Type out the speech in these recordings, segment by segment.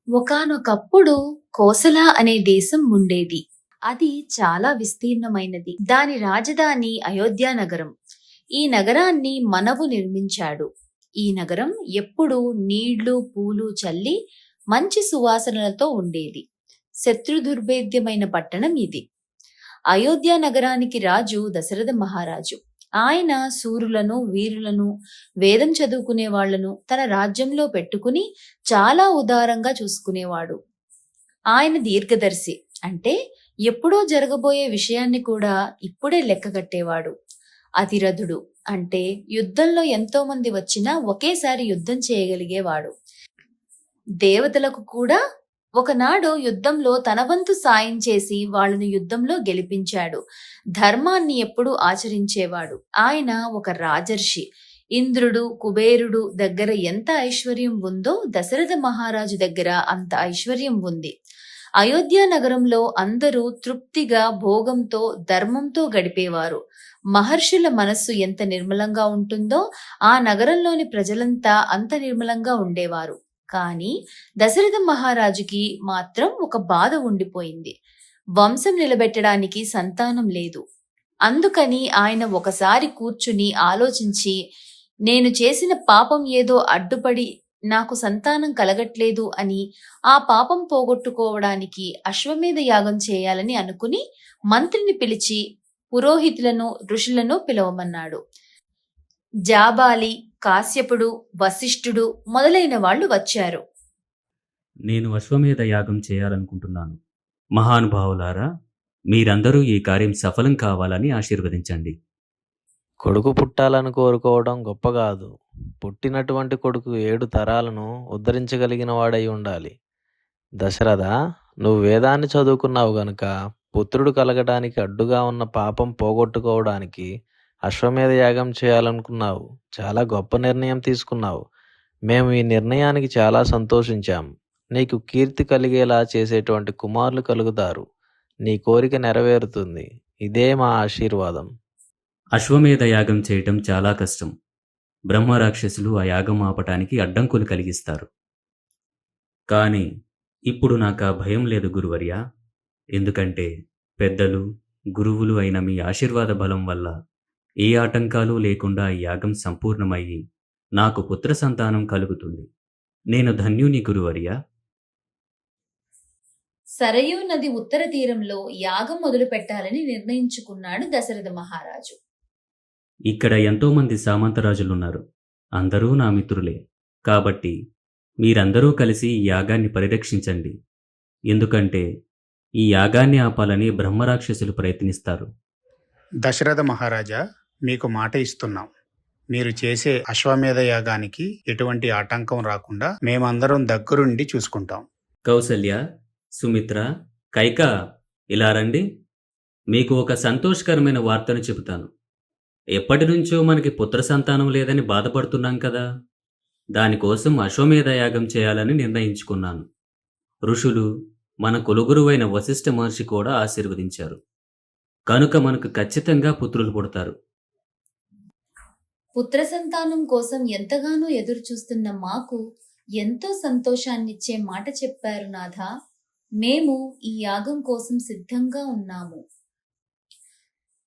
ఒకానొకప్పుడు కోసల అనే దేశం ఉండేది. అది చాలా విస్తీర్ణమైనది. దాని రాజధాని అయోధ్య నగరం. ఈ నగరాన్ని మనవు నిర్మించాడు. ఈ నగరం ఎప్పుడూ నీళ్లు, పూలు చల్లి మంచి సువాసనలతో ఉండేది. శత్రుదుర్భేద్యమైన పట్టణం ఇది. అయోధ్య నగరానికి రాజు దశరథ మహారాజు. ఆయన శూరులను, వీరులను, వేదం చదువుకునే వాళ్లను తన రాజ్యంలో పెట్టుకుని చాలా ఉదారంగా చూసుకునేవాడు. ఆయన దీర్ఘదర్శి, అంటే ఎప్పుడో జరగబోయే విషయాన్ని కూడా ఇప్పుడే లెక్కగట్టేవాడు. అతిరథుడు, అంటే యుద్ధంలో ఎంతో మంది వచ్చినా ఒకేసారి యుద్ధం చేయగలిగేవాడు. దేవతలకు కూడా ఒకనాడు యుద్ధంలో తన వంతు సాయం చేసి వాళ్ళను యుద్ధంలో గెలిపించాడు. ధర్మాన్ని ఎప్పుడూ ఆచరించేవాడు. ఆయన ఒక రాజర్షి. ఇంద్రుడు, కుబేరుడు దగ్గర ఎంత ఐశ్వర్యం ఉందో దశరథ మహారాజు దగ్గర అంత ఐశ్వర్యం ఉంది. అయోధ్య నగరంలో అందరూ తృప్తిగా భోగంతో, ధర్మంతో గడిపేవారు. మహర్షుల మనస్సు ఎంత నిర్మలంగా ఉంటుందో ఆ నగరంలోని ప్రజలంతా అంత నిర్మలంగా ఉండేవారు. కానీ దశరథ మహారాజుకి మాత్రం ఒక బాధ ఉండిపోయింది. వంశం నిలబెట్టడానికి సంతానం లేదు. అందుకని ఆయన ఒకసారి కూర్చుని ఆలోచించి, నేను చేసిన పాపం ఏదో అడ్డుపడి నాకు సంతానం కలగట్లేదు అని ఆ పాపం పోగొట్టుకోవడానికి అశ్వమేధ యాగం చేయాలని అనుకుని మంత్రిని పిలిచి పురోహితులను, ఋషులను పిలవమన్నాడు. జాబాలి, కాశ్యపుడు, వశిష్ఠుడు మొదలైన వాళ్ళు వచ్చారు. నేను అశ్వమేధ యాగం చేయాలనుకుంటున్నాను. మహానుభావులారా, మీరందరూ ఈ కార్యం సఫలం కావాలని ఆశీర్వదించండి. కొడుకు పుట్టాలని కోరుకోవడం గొప్ప కాదు. పుట్టినటువంటి కొడుకు 7 తరాలను ఉద్ధరించగలిగిన వాడై ఉండాలి. దశరథ, నువ్వు వేదాన్ని చదువుకున్నావు గనుక పుత్రుడు కలగడానికి అడ్డుగా ఉన్న పాపం పోగొట్టుకోవడానికి అశ్వమేధ యాగం చేయాలనుకున్నావు. చాలా గొప్ప నిర్ణయం తీసుకున్నావు. మేము ఈ నిర్ణయానికి చాలా సంతోషించాం. నీకు కీర్తి కలిగేలా చేసేటువంటి కుమారులు కలుగుతారు. నీ కోరిక నెరవేరుతుంది. ఇదే మా ఆశీర్వాదం. అశ్వమేధ యాగం చేయటం చాలా కష్టం. బ్రహ్మరాక్షసులు ఆ యాగం ఆపటానికి అడ్డంకులు కలిగిస్తారు. కానీ ఇప్పుడు నాకు ఆ భయం లేదు గురువర్యా. ఎందుకంటే పెద్దలు, గురువులు అయిన మీ ఆశీర్వాద బలం వల్ల ఏ ఆటంకాలు లేకుండా ఈ యాగం సంపూర్ణమయ్యి నాకు పుత్ర సంతానం కలుగుతుంది. నేను ధన్యుని గురువర్యా. సరయూ నది ఉత్తర తీరంలో యాగం మొదలు పెట్టాలని నిర్ణయించుకున్నాడు దశరథ మహారాజు. ఇక్కడ ఎంతోమంది సామంతరాజులున్నారు. అందరూ నా మిత్రులే. కాబట్టి మీరందరూ కలిసి ఈ యాగాన్ని పరిరక్షించండి. ఎందుకంటే ఈ యాగాన్ని ఆపాలని బ్రహ్మరాక్షసులు ప్రయత్నిస్తారు. దశరథ మహారాజా, మీకు మాట ఇస్తున్నాం. మీరు చేసే అశ్వమేధ యాగానికి ఎటువంటి ఆటంకం రాకుండా మేమందరం దగ్గరుండి చూసుకుంటాం. కౌసల్య, సుమిత్ర, కైక, ఇలా రండి. మీకు ఒక సంతోషకరమైన వార్తను చెబుతాను. ఎప్పటి నుంచో మనకి పుత్ర సంతానం లేదని బాధపడుతున్నాం కదా. దానికోసం అశ్వమేధ యాగం చేయాలని నిర్ణయించుకున్నాను. ఋషులు, మన కులగురువైన వశిష్ఠ మహర్షి కూడా ఆశీర్వదించారు. కనుక మనకు ఖచ్చితంగా పుత్రులు పుడతారు. పుత్ర సంతానం కోసం ఎంతగానో ఎదురు చూస్తున్న మాకు ఎంతో సంతోషాన్నిచ్చే మాట చెప్పారు నాథ. మేము ఈ యాగం కోసం సిద్ధంగా ఉన్నాము.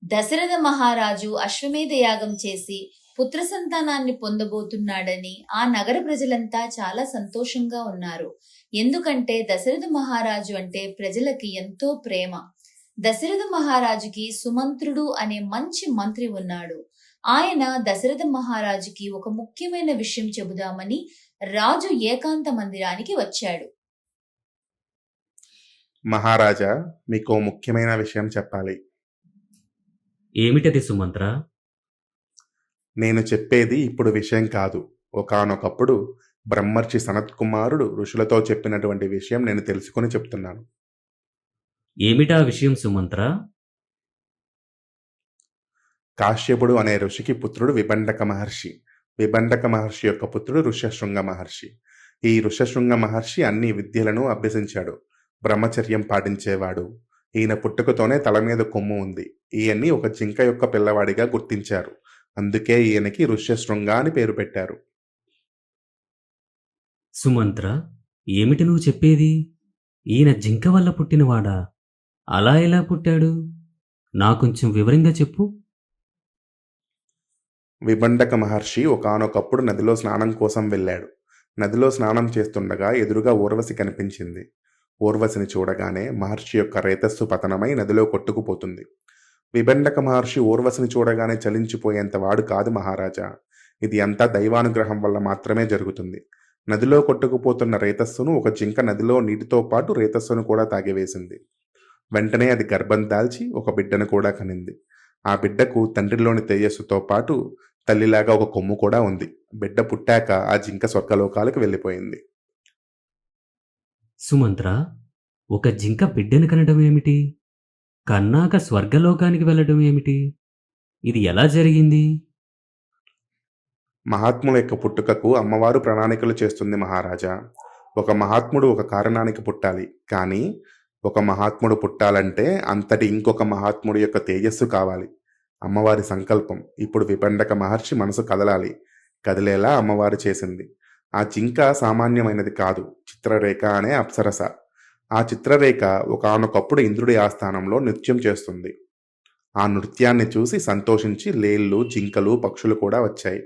దశరథ మహారాజు అశ్వమేధ యాగం చేసి పుత్ర సంతానాన్ని పొందబోతున్నాడని ఆ నగర ప్రజలంతా చాలా సంతోషంగా ఉన్నారు. ఎందుకంటే దశరథ మహారాజు అంటే ప్రజలకి ఎంతో ప్రేమ. దశరథ మహారాజుకి సుమంత్రుడు అనే మంచి మంత్రి ఉన్నాడు. ఆయన దశరథ మహారాజుకి ఒక ముఖ్యమైన విషయం చెబుదామని రాజు ఏకాంత మందిరానికి వచ్చాడు. మహారాజా, మీకు ముఖ్యమైన విషయం చెప్పాలి. ఏమిటది సుమంత్ర? నేను చెప్పేది ఇప్పుడు విషయం కాదు. ఒకానొకప్పుడు బ్రహ్మర్షి సనత్ కుమారుడు ఋషులతో చెప్పినటువంటి విషయం నేను తెలుసుకుని చెప్తున్నాను. ఏమిటా విషయం సుమంత్ర? కాశ్యపుడు అనే ఋషికి పుత్రుడు విభండక మహర్షి. విభండక మహర్షి యొక్క పుత్రుడు ఋష్యశృంగ మహర్షి. ఈ ఋష్యశృంగ మహర్షి అన్ని విద్యలను అభ్యసించాడు. బ్రహ్మచర్యం పాటించేవాడు. ఈయన పుట్టుకతోనే తల మీద కొమ్ము ఉంది. ఈయన్ని ఒక జింక యొక్క పిల్లవాడిగా గుర్తించారు. అందుకే ఈయనకి ఋష్యశృంగ అని పేరు పెట్టారు. సుమంత్ర, ఏమిటి నువ్వు చెప్పేది? ఈయన జింక వల్ల పుట్టినవాడా? అలా ఎలా పుట్టాడు? నాకొంచెం వివరంగా చెప్పు. విభండక మహర్షి ఒకానొకప్పుడు నదిలో స్నానం కోసం వెళ్ళాడు. నదిలో స్నానం చేస్తుండగా ఎదురుగా ఊర్వశి కనిపించింది. ఊర్వశిని చూడగానే మహర్షి యొక్క రేతస్సు పతనమై నదిలో కొట్టుకుపోతుంది. విభండక మహర్షి ఊర్వశిని చూడగానే చలించిపోయేంత వాడు కాదు మహారాజా. ఇది అంతా దైవానుగ్రహం వల్ల మాత్రమే జరుగుతుంది. నదిలో కొట్టుకుపోతున్న రేతస్సును ఒక జింక నదిలో నీటితో పాటు రేతస్సును కూడా తాగివేసింది. వెంటనే అది గర్భం దాల్చి ఒక బిడ్డను కూడా కనింది. ఆ బిడ్డకు తండ్రిలోని తేజస్సుతో పాటు తల్లిలాగా ఒక కొమ్ము కూడా ఉంది. బిడ్డ పుట్టాక ఆ జింక స్వర్గలోకాలకు వెళ్ళిపోయింది. సుమంత్ర, ఒక జింక బిడ్డను కనడం ఏమిటి? కన్నాక స్వర్గలోకానికి వెళ్ళడం ఏమిటి? ఇది ఎలా జరిగింది? మహాత్ముల యొక్క పుట్టుకకు అమ్మవారు ప్రణాళికలు చేస్తుంది మహారాజా. ఒక మహాత్ముడు ఒక కారణానికి పుట్టాలి, కానీ ఒక మహాత్ముడు పుట్టాలంటే అంతటి ఇంకొక మహాత్ముడి యొక్క తేజస్సు కావాలి. అమ్మవారి సంకల్పం. ఇప్పుడు విభండక మహర్షి మనసు కదలాలి. కదిలేలా అమ్మవారు చేసింది. ఆ జింక సామాన్యమైనది కాదు, చిత్రరేఖ అనే అప్సరస. ఆ చిత్రరేఖ ఒకానొకప్పుడు ఇంద్రుడి ఆస్థానంలో నృత్యం చేస్తుంది. ఆ నృత్యాన్ని చూసి సంతోషించి లేళ్ళు, జింకలు, పక్షులు కూడా వచ్చాయి.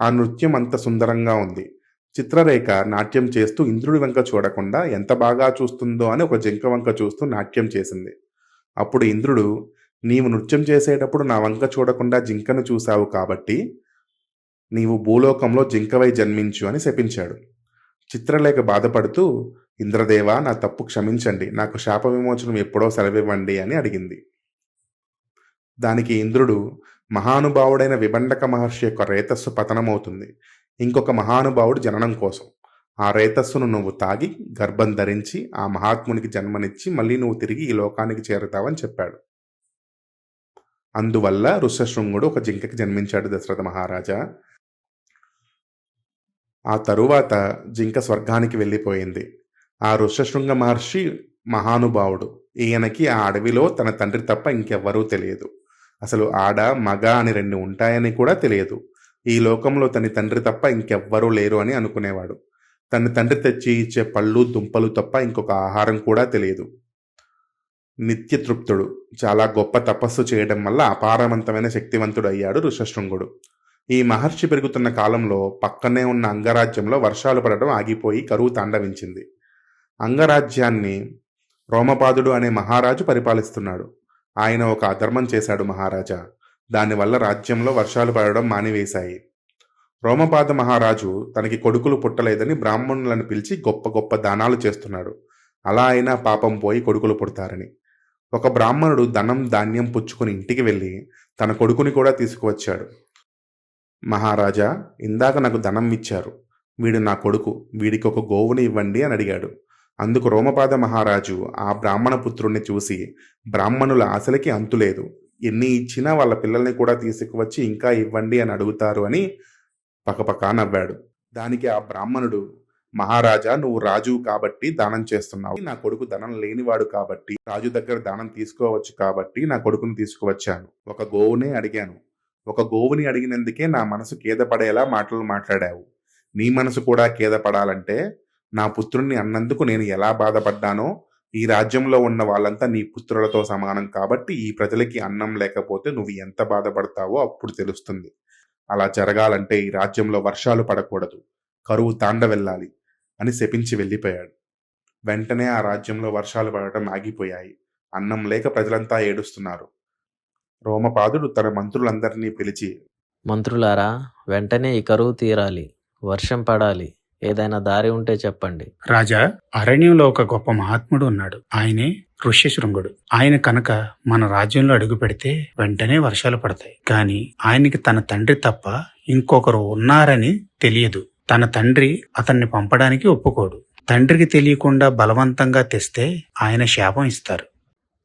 ఆ నృత్యం అంత సుందరంగా ఉంది. చిత్రరేఖ నాట్యం చేస్తూ ఇంద్రుడి వంక చూడకుండా ఎంత బాగా చూస్తుందో అని ఒక జింక వంక చూస్తూ నాట్యం చేసింది. అప్పుడు ఇంద్రుడు, నీవు నృత్యం చేసేటప్పుడు నా వంక చూడకుండా జింకను చూశావు కాబట్టి నీవు భూలోకంలో జింకవై జన్మించు అని శపించాడు. చిత్రలేఖ బాధపడుతూ, ఇంద్రదేవా, నా తప్పు క్షమించండి, నాకు శాప విమోచనం ఎప్పుడో సెలవివ్వండి అని అడిగింది. దానికి ఇంద్రుడు, మహానుభావుడైన విభండక మహర్షి యొక్క రేతస్సు పతనమవుతుంది. ఇంకొక మహానుభావుడు జననం కోసం. ఆ రేతస్సును నువ్వు తాగి గర్భం ధరించి ఆ మహాత్మునికి జన్మనిచ్చి మళ్ళీ నువ్వు తిరిగి ఈ లోకానికి చేరుతావని చెప్పాడు. అందువల్ల ఋష్యశృంగుడు ఒక జింకకి జన్మించాడు దశరథ మహారాజా. ఆ తరువాత జింక స్వర్గానికి వెళ్ళిపోయింది. ఆ ఋష్యశృంగ మహర్షి మహానుభావుడు. ఈయనకి ఆ అడవిలో తన తండ్రి తప్ప ఇంకెవ్వరూ తెలియదు. అసలు ఆడ, మగ అని రెండు ఉంటాయని కూడా తెలియదు. ఈ లోకంలో తన తండ్రి తప్ప ఇంకెవ్వరూ లేరు అని అనుకునేవాడు. తన తండ్రి తెచ్చి ఇచ్చే పళ్ళు, దుంపలు తప్ప ఇంకొక ఆహారం కూడా తెలియదు. నిత్య తృప్తుడు. చాలా గొప్ప తపస్సు చేయడం వల్ల అపారవంతమైన శక్తివంతుడు అయ్యాడు ఋష్యశృంగుడు. ఈ మహర్షి పెరుగుతున్న కాలంలో పక్కనే ఉన్న అంగరాజ్యంలో వర్షాలు పడడం ఆగిపోయి కరువు తాండవించింది. అంగరాజ్యాన్ని రోమపాదుడు అనే మహారాజు పరిపాలిస్తున్నాడు. ఆయన ఒక అధర్మం చేశాడు మహారాజా. దానివల్ల రాజ్యంలో వర్షాలు పడడం మానివేశాయి. రోమపాద మహారాజు తనకి కొడుకులు పుట్టలేదని బ్రాహ్మణులను పిలిచి గొప్ప గొప్ప దానాలు చేస్తున్నాడు. అలా అయినా పాపం పోయి కొడుకులు పుడతారని. ఒక బ్రాహ్మణుడు ధనం, ధాన్యం పుచ్చుకుని ఇంటికి వెళ్ళి తన కొడుకుని కూడా తీసుకువచ్చాడు. మహారాజా, ఇందాక నాకు ధనం ఇచ్చారు, వీడు నా కొడుకు, వీడికి ఒక గోవుని ఇవ్వండి అని అడిగాడు. అందుకు రోమపాద మహారాజు ఆ బ్రాహ్మణ పుత్రుణ్ణి చూసి, బ్రాహ్మణుల ఆశలకి అంతులేదు, ఎన్ని ఇచ్చినా వాళ్ళ పిల్లల్ని కూడా తీసుకువచ్చి ఇంకా ఇవ్వండి అని అడుగుతారు అని పకపకా నవ్వాడు. దానికి ఆ బ్రాహ్మణుడు, మహారాజా, నువ్వు రాజు కాబట్టి దానం చేస్తున్నావు, నా కొడుకు ధనం లేనివాడు కాబట్టి రాజు దగ్గర దానం తీసుకోవచ్చు కాబట్టి నా కొడుకుని తీసుకువచ్చాను. ఒక గోవునే అడిగాను. ఒక గోవుని అడిగినందుకే నా మనసు ఖేదపడేలా మాటలు మాట్లాడావు. నీ మనసు కూడా ఖేదపడాలంటే నా పుత్రుణ్ణి అన్నందుకు నేను ఎలా బాధపడ్డానో ఈ రాజ్యంలో ఉన్న వాళ్ళంతా నీ పుత్రులతో సమానం కాబట్టి ఈ ప్రజలకి అన్నం లేకపోతే నువ్వు ఎంత బాధపడతావో అప్పుడు తెలుస్తుంది. అలా జరగాలంటే ఈ రాజ్యంలో వర్షాలు పడకూడదు, కరువు తాండవెళ్ళాలి అని శపించి వెళ్ళిపోయాడు. వెంటనే ఆ రాజ్యంలో వర్షాలు పడటం ఆగిపోయాయి. అన్నం లేక ప్రజలంతా ఏడుస్తున్నారు. రోమపాదుడు తన మంత్రులందరినీ పిలిచి, మంత్రులారా, వెంటనే ఈ కరువు తీరాలి, వర్షం పడాలి, ఏదైనా దారి ఉంటే చెప్పండి. రాజా, అరణ్యంలో ఒక గొప్ప మహాత్ముడు ఉన్నాడు. ఆయనే ఋష్యశృంగుడు. ఆయన కనుక మన రాజ్యంలో అడుగు పెడితే వెంటనే వర్షాలు పడతాయి. కానీ ఆయనకి తన తండ్రి తప్ప ఇంకొకరు ఉన్నారని తెలియదు. తన తండ్రి అతన్ని పంపడానికి ఒప్పుకోడు. తండ్రికి తెలియకుండా బలవంతంగా తెస్తే ఆయన శాపం ఇస్తారు.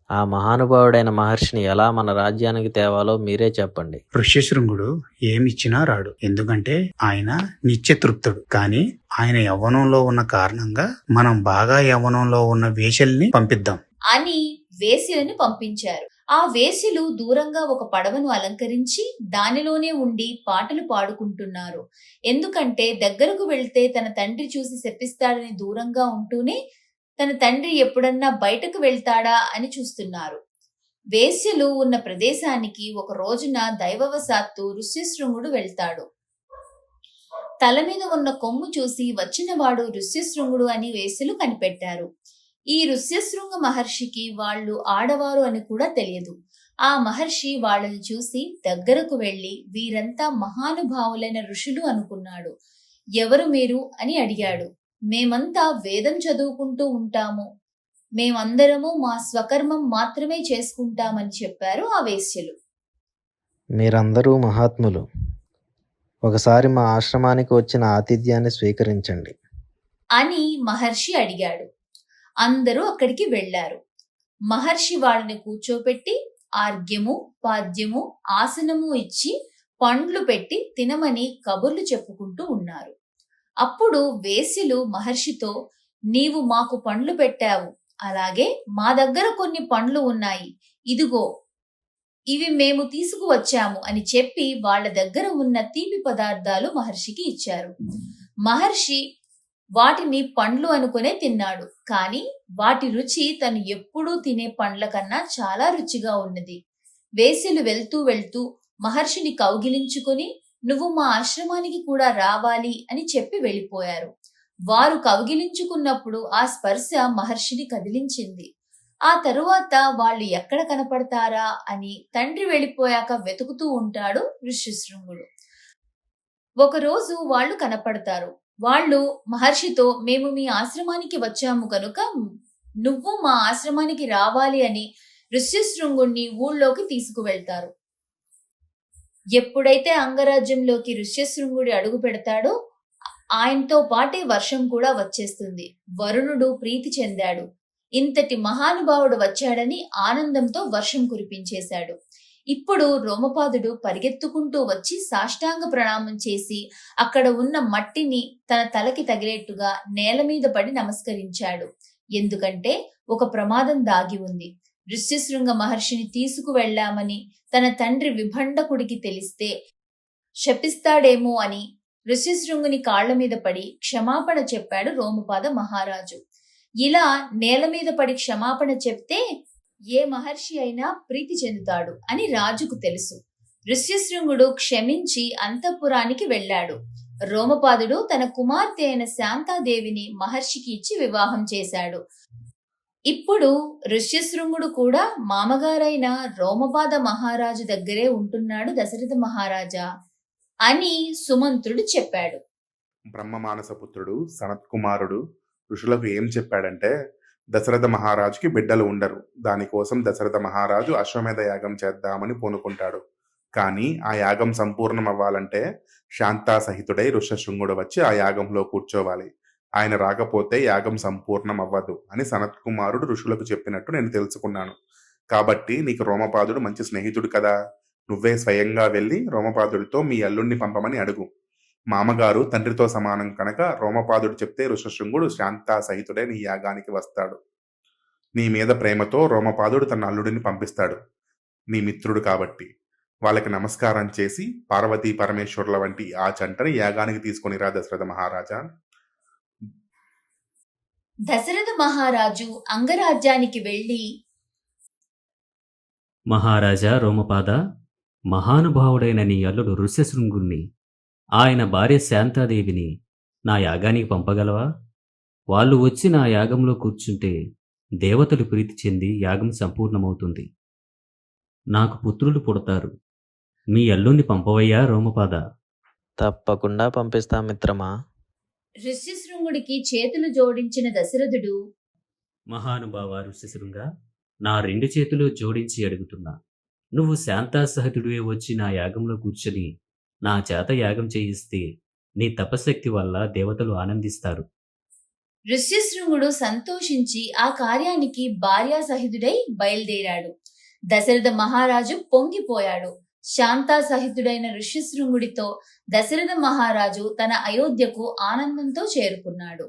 ఆ మహానుభావుడైన మహర్షిని ఎలా మన రాజ్యానికి తేవాలో మీరే చెప్పండి. ఋష్యశృంగుడు ఏమిచ్చినా రాడు, ఎందుకంటే ఆయన నిత్యతృప్తుడు. కానీ ఆయన యవ్వనంలో ఉన్న కారణంగా మనం బాగా యవ్వనంలో ఉన్న వేశ్యల్ని పంపిద్దాం అని వేశ్యలను పంపించారు. ఆ వేశ్యలు దూరంగా ఒక పడవను అలంకరించి దానిలోనే ఉండి పాటలు పాడుకుంటున్నారు. ఎందుకంటే దగ్గరకు వెళ్తే తన తండ్రి చూసి శపిస్తాడని దూరంగా ఉంటూనే తన తండ్రి ఎప్పుడన్నా బయటకు వెళ్తాడా అని చూస్తున్నారు. వేశ్యలు ఉన్న ప్రదేశానికి ఒక రోజున దైవవశాత్తు ఋష్యశృంగుడు వెళ్తాడు. తల మీద ఉన్న కొమ్ము చూసి వచ్చినవాడు ఋష్యశృంగుడు అని వేశ్యలు కనిపెట్టారు. ఈ ఋష్యశృంగ మహర్షికి వాళ్ళు ఆడవారు అని కూడా తెలియదు. ఆ మహర్షి వాళ్ళని చూసి దగ్గరకు వెళ్లి వీరంతా మహానుభావులైన ఋషులు అనుకున్నాడు. ఎవరు మీరు అని అడిగాడు. మేమంతా వేదం చదువుకుంటూ ఉంటాము. మేమందరము మా స్వకర్మం మాత్రమే చేసుకుంటామని చెప్పారు ఆ వేశ్యలు. మీరందరూ మహాత్ములు. ఒకసారి మా ఆశ్రమానికి వచ్చిన ఆతిథ్యాన్ని స్వీకరించండి అని మహర్షి అడిగాడు. అందరూ అక్కడికి వెళ్లారు. మహర్షి వాళ్ళని కూర్చోపెట్టి ఆర్ఘ్యము, పాద్యము, ఆసనము ఇచ్చి పండ్లు పెట్టి తినమని కబుర్లు చెప్పుకుంటూ ఉన్నారు. అప్పుడు వేశ్యలు మహర్షితో, నీవు మాకు పండ్లు పెట్టావు, అలాగే మా దగ్గర కొన్ని పండ్లు ఉన్నాయి, ఇదిగో ఇవి మేము తీసుకువచ్చాము అని చెప్పి వాళ్ళ దగ్గర ఉన్న తీపి పదార్థాలు మహర్షికి ఇచ్చారు. మహర్షి వాటిని పండ్లు అనుకునే తిన్నాడు. కానీ వాటి రుచి తను ఎప్పుడూ తినే పండ్ల కన్నా చాలా రుచిగా ఉన్నది. వేశ్యలు వెళ్తూ వెళ్తూ మహర్షిని కౌగిలించుకొని, నువ్వు మా ఆశ్రమానికి కూడా రావాలి అని చెప్పి వెళ్ళిపోయారు. వారు కౌగిలించుకున్నప్పుడు ఆ స్పర్శ మహర్షిని కదిలించింది. ఆ తరువాత వాళ్ళు ఎక్కడ కనపడతారా అని తండ్రి వెళ్ళిపోయాక వెతుకుతూ ఉంటాడు ఋష్యశృంగుడు. ఒకరోజు వాళ్ళు కనపడతారు. వాళ్ళు మహర్షితో, మేము మీ ఆశ్రమానికి వచ్చాము కనుక నువ్వు మా ఆశ్రమానికి రావాలి అని ఋష్యశృంగుణ్ణి ఊళ్ళోకి తీసుకువెళ్తారు. ఎప్పుడైతే అంగరాజ్యంలోకి ఋష్యశృంగుడి అడుగు పెడతాడో ఆయనతో పాటే వర్షం కూడా వచ్చేస్తుంది. వరుణుడు ప్రీతి చెందాడు. ఇంతటి మహానుభావుడు వచ్చాడని ఆనందంతో వర్షం కురిపించేశాడు. ఇప్పుడు రోమపాదుడు పరిగెత్తుకుంటూ వచ్చి సాష్టాంగ ప్రణామం చేసి అక్కడ ఉన్న మట్టిని తన తలకి తగిలేట్టుగా నేల మీద పడి నమస్కరించాడు. ఎందుకంటే ఒక ప్రమాదం దాగి ఉంది. ఋష్యశృంగ మహర్షిని తీసుకువెళ్లామని తన తండ్రి విభండకుడికి తెలిస్తే శపిస్తాడేమో అని ఋష్యశృంగుని కాళ్ల మీద పడి క్షమాపణ చెప్పాడు రోమపాద మహారాజు. ఇలా నేల మీద పడి క్షమాపణ చెప్తే ఏ మహర్షి అయినా ప్రీతి చెందుతాడు అని రాజుకు తెలుసు. ఋష్యశృంగుడు క్షమించి అంతఃపురానికి వెళ్ళాడు. రోమపాదుడు తన కుమార్తె అయిన శాంతాదేవిని మహర్షికి ఇచ్చి వివాహం చేశాడు. ఇప్పుడు ఋష్యశృంగుడు కూడా మామగారైన రోమపాద మహారాజు దగ్గరే ఉంటున్నాడు దశరథ మహారాజా అని సుమంత్రుడు చెప్పాడు. బ్రహ్మమానస పుత్రుడు సనత్కుమారుడు ఋషులకు ఏం చెప్పాడంటే, దశరథ మహారాజుకి బిడ్డలు ఉండరు, దానికోసం దశరథ మహారాజు అశ్వమేధ యాగం చేద్దామని పూనుకుంటాడు. కానీ ఆ యాగం సంపూర్ణం అవ్వాలంటే శాంతా సహితుడై ఋష్యశృంగుడు వచ్చి ఆ యాగంలో కూర్చోవాలి. ఆయన రాకపోతే యాగం సంపూర్ణం అవ్వదు అని సనత్కుమారుడు ఋషులకు చెప్పినట్టు నేను తెలుసుకున్నాను. కాబట్టి నీకు రోమపాదుడు మంచి స్నేహితుడు కదా, నువ్వే స్వయంగా వెళ్ళి రోమపాదుడితో మీ అల్లుణ్ణి పంపమని అడుగు. మామగారు తండ్రితో సమానం కనుక రోమపాదుడు చెప్తే ఋష్యశృంగుడు శాంతా సహితుడే నీ యాగానికి వస్తాడు. నీ మీద ప్రేమతో రోమపాదుడు తన అల్లుడిని పంపిస్తాడు, నీ మిత్రుడు కాబట్టి. వాళ్ళకి నమస్కారం చేసి పార్వతీ పరమేశ్వరుల వంటి ఆ చంటని యాగానికి తీసుకొనిరా దశరథ మహారాజా. దశరథ మహారాజు అంగరాజ్యానికి వెళ్లి, మహారాజా రోమపాద, మహానుభావుడైన నీ అల్లుడు ఋష్యశృంగుణ్ణి, ఆయన భార్య శాంతాదేవిని నా యాగానికి పంపగలవా? వాళ్ళు వచ్చి నా యాగంలో కూర్చుంటే దేవతలు ప్రీతి చెంది యాగం సంపూర్ణమవుతుంది. నాకు పుత్రులు పుడతారు. మీ అల్లుణ్ణి పంపవయ్యా రోమపాద. తప్పకుండా పంపిస్తాం మిత్రమా. ఋష్యశృంగుడికి చేతులు జోడించిన దశరథుడు, మహానుభావ ఋష్యశృంగా, నా 2 చేతులు జోడించి అడుగుతున్నా, నువ్వు శాంతాసహితుడివే వచ్చి నా యాగంలో కూర్చొని నా చేత యాగం చేయిస్తే నీ తపశక్తి వల్ల దేవతలు ఆనందిస్తారు. ఋష్యశృంగుడు సంతోషించి ఆ కార్యానికి భార్యాసహితుడై బయలుదేరాడు. దశరథ మహారాజు పొంగిపోయాడు. శాంతాసహితుడైన ఋష్యశృంగుడితో దశరథ మహారాజు తన అయోధ్యకు ఆనందంతో చేరుకున్నాడు.